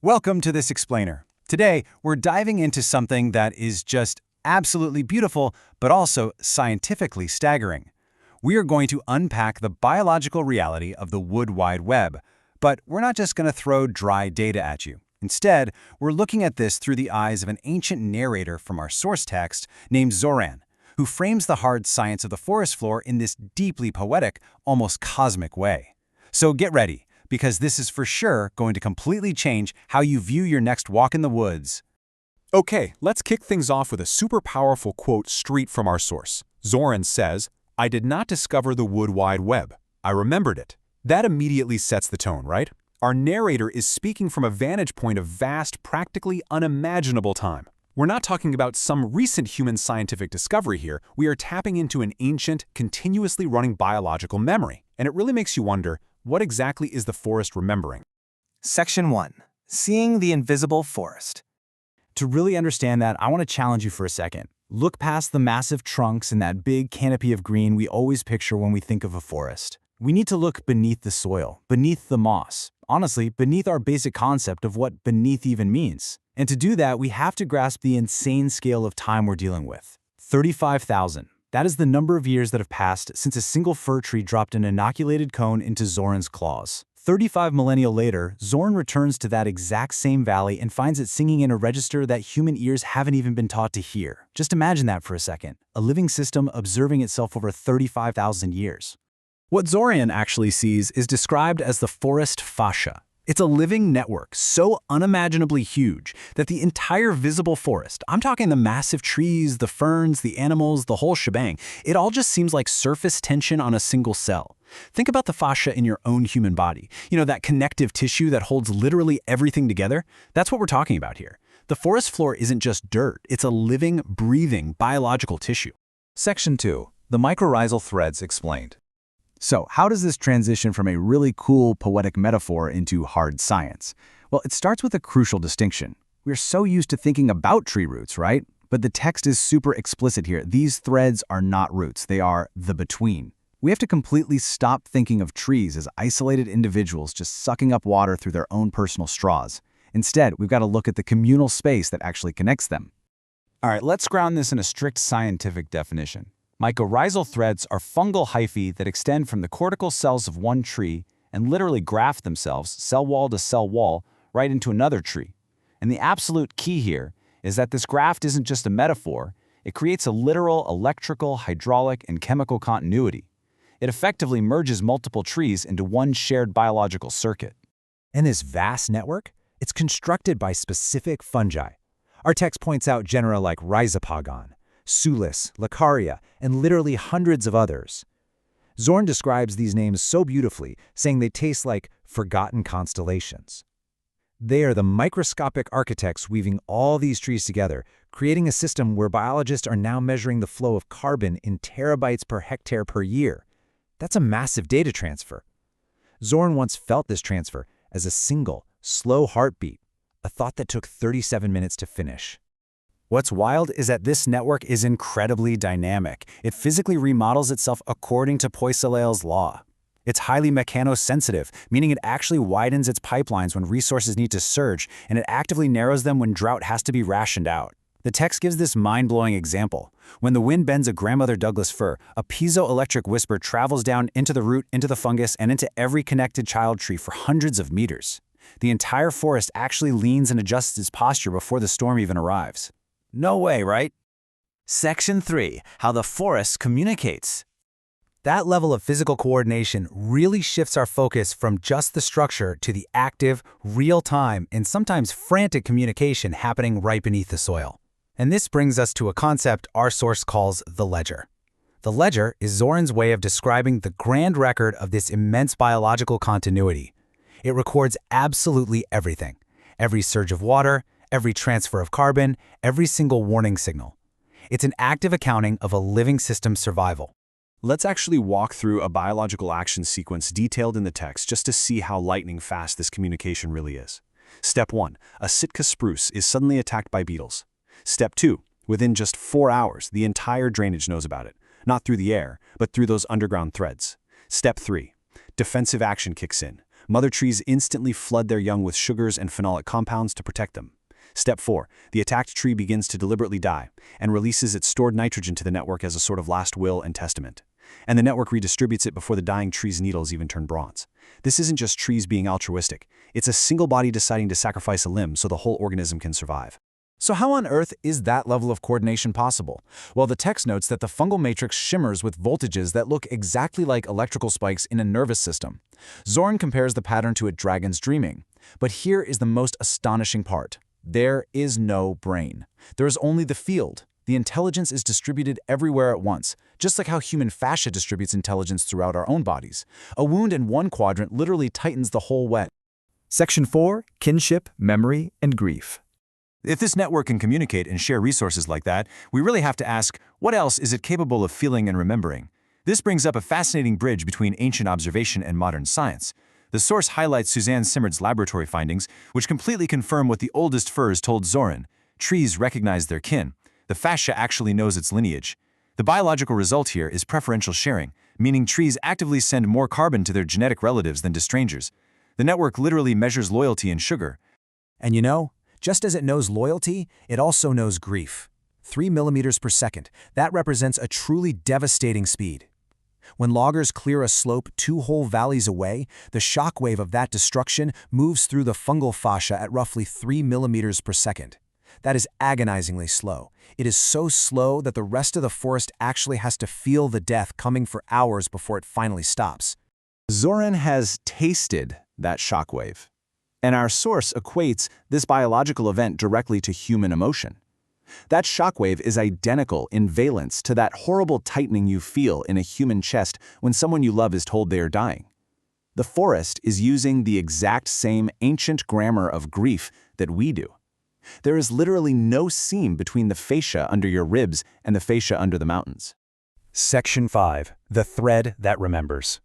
Welcome to this explainer. Today, we're diving into something that is just absolutely beautiful, but also scientifically staggering. We are going to unpack the biological reality of the Wood Wide Web, but we're not just going to throw dry data at you. Instead, we're looking at this through the eyes of an ancient narrator from our source text named Xoran, who frames the hard science of the forest floor in this deeply poetic, almost cosmic way. So get ready, because this is for sure going to completely change how you view your next walk in the woods. Okay, let's kick things off with a super powerful quote straight from our source. Xoran says, "I did not discover the Wood Wide Web. I remembered it." That immediately sets the tone, right? Our narrator is speaking from a vantage point of vast, practically unimaginable time. We're not talking about some recent human scientific discovery here. We are tapping into an ancient, continuously running biological memory. And it really makes you wonder, what exactly is the forest remembering? Section 1. Seeing the Invisible Forest. To really understand that, I want to challenge you for a second. Look past the massive trunks and that big canopy of green we always picture when we think of a forest. We need to look beneath the soil, beneath the moss. Honestly, beneath our basic concept of what beneath even means. And to do that, we have to grasp the insane scale of time we're dealing with. 35,000. That is the number of years that have passed since a single fir tree dropped an inoculated cone into Xoran's claws. 35 millennia later, Xoran returns to that exact same valley and finds it singing in a register that human ears haven't even been taught to hear. Just imagine that for a second. A living system observing itself over 35,000 years. What Xoran actually sees is described as the forest fascia. It's a living network so unimaginably huge that the entire visible forest, I'm talking the massive trees, the ferns, the animals, the whole shebang, it all just seems like surface tension on a single cell. Think about the fascia in your own human body. You know, that connective tissue that holds literally everything together? That's what we're talking about here. The forest floor isn't just dirt, it's a living, breathing, biological tissue. Section 2. The mycorrhizal threads explained. So, how does this transition from a really cool poetic metaphor into hard science? Well, it starts with a crucial distinction. We're so used to thinking about tree roots, right? But the text is super explicit here. These threads are not roots, they are the between. We have to completely stop thinking of trees as isolated individuals just sucking up water through their own personal straws. Instead, we've got to look at the communal space that actually connects them. All right, let's ground this in a strict scientific definition. Mycorrhizal threads are fungal hyphae that extend from the cortical cells of one tree and literally graft themselves, cell wall to cell wall, right into another tree. And the absolute key here is that this graft isn't just a metaphor, it creates a literal electrical, hydraulic, and chemical continuity. It effectively merges multiple trees into one shared biological circuit. And this vast network, it's constructed by specific fungi. Our text points out genera like Rhizopogon, Sulis, Lacaria, and literally hundreds of others. Xoran describes these names so beautifully, saying they taste like forgotten constellations. They are the microscopic architects weaving all these trees together, creating a system where biologists are now measuring the flow of carbon in terabytes per hectare per year. That's a massive data transfer. Xoran once felt this transfer as a single, slow heartbeat, a thought that took 37 minutes to finish. What's wild is that this network is incredibly dynamic. It physically remodels itself according to Poiseuille's law. It's highly mechanosensitive, meaning it actually widens its pipelines when resources need to surge, and it actively narrows them when drought has to be rationed out. The text gives this mind-blowing example. When the wind bends a grandmother Douglas fir, a piezoelectric whisper travels down into the root, into the fungus, and into every connected child tree for hundreds of meters. The entire forest actually leans and adjusts its posture before the storm even arrives. No way, right? Section 3. How the forest communicates. That level of physical coordination really shifts our focus from just the structure to the active, real-time, and sometimes frantic communication happening right beneath the soil. And this brings us to a concept our source calls the ledger. The ledger is Xoran's way of describing the grand record of this immense biological continuity. It records absolutely everything. Every surge of water, every transfer of carbon, every single warning signal. It's an active accounting of a living system's survival. Let's actually walk through a biological action sequence detailed in the text just to see how lightning fast this communication really is. Step 1. A Sitka spruce is suddenly attacked by beetles. Step 2. Within just 4 hours, the entire drainage knows about it, not through the air, but through those underground threads. Step 3. Defensive action kicks in. Mother trees instantly flood their young with sugars and phenolic compounds to protect them. Step 4. The attacked tree begins to deliberately die and releases its stored nitrogen to the network as a sort of last will and testament. And the network redistributes it before the dying tree's needles even turn bronze. This isn't just trees being altruistic. It's a single body deciding to sacrifice a limb so the whole organism can survive. So how on earth is that level of coordination possible? Well, the text notes that the fungal matrix shimmers with voltages that look exactly like electrical spikes in a nervous system. Zoran compares the pattern to a dragon's dreaming. But here is the most astonishing part. There is no brain. There is only the field. The intelligence is distributed everywhere at once, just like how human fascia distributes intelligence throughout our own bodies. A wound in one quadrant literally tightens the whole web. Section 4. Kinship, Memory, and Grief. If this network can communicate and share resources like that, we really have to ask, what else is it capable of feeling and remembering? This brings up a fascinating bridge between ancient observation and modern science. The source highlights Suzanne Simard's laboratory findings, which completely confirm what the oldest firs told Zoran. Trees recognize their kin. The fascia actually knows its lineage. The biological result here is preferential sharing, meaning trees actively send more carbon to their genetic relatives than to strangers. The network literally measures loyalty in sugar. And you know, just as it knows loyalty, it also knows grief. 3 millimeters per second. That represents a truly devastating speed. When loggers clear a slope 2 whole valleys away, the shockwave of that destruction moves through the fungal fascia at roughly 3 millimeters per second. That is agonizingly slow. It is so slow that the rest of the forest actually has to feel the death coming for hours before it finally stops. Zoran has tasted that shockwave, and our source equates this biological event directly to human emotion. That shockwave is identical in valence to that horrible tightening you feel in a human chest when someone you love is told they are dying. The forest is using the exact same ancient grammar of grief that we do. There is literally no seam between the fascia under your ribs and the fascia under the mountains. Section 5. The Thread That Remembers.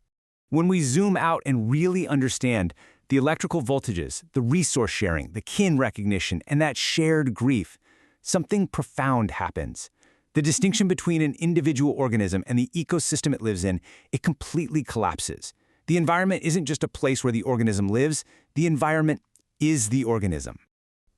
When we zoom out and really understand the electrical voltages, the resource sharing, the kin recognition, and that shared grief, something profound happens. The distinction between an individual organism and the ecosystem it lives in, it completely collapses. The environment isn't just a place where the organism lives, the environment is the organism.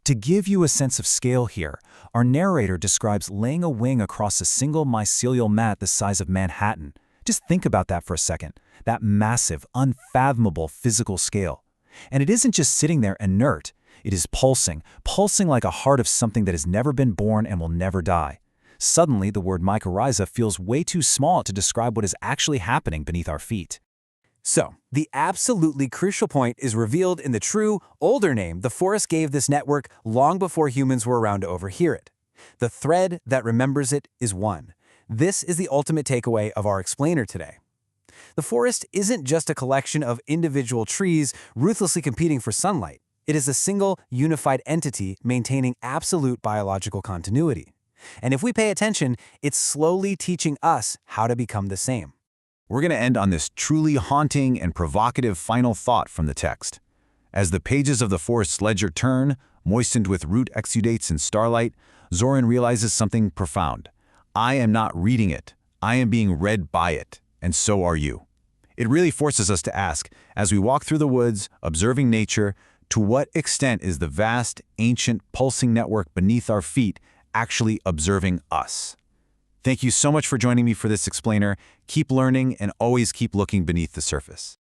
To give you a sense of scale here, our narrator describes laying a wing across a single mycelial mat the size of Manhattan. Just think about that for a second, that massive, unfathomable physical scale. And it isn't just sitting there inert, it is pulsing like a heart of something that has never been born and will never die. Suddenly, the word mycorrhiza feels way too small to describe what is actually happening beneath our feet. So, the absolutely crucial point is revealed in the true, older name the forest gave this network long before humans were around to overhear it. The thread that remembers it is one. This is the ultimate takeaway of our explainer today. The forest isn't just a collection of individual trees ruthlessly competing for sunlight. It is a single, unified entity maintaining absolute biological continuity. And if we pay attention, it's slowly teaching us how to become the same. We're going to end on this truly haunting and provocative final thought from the text. As the pages of the forest's ledger turn, moistened with root exudates and starlight, Zoran realizes something profound. I am not reading it. I am being read by it, and so are you. It really forces us to ask, as we walk through the woods, observing nature, to what extent is the vast, ancient, pulsing network beneath our feet actually observing us? Thank you so much for joining me for this explainer. Keep learning and always keep looking beneath the surface.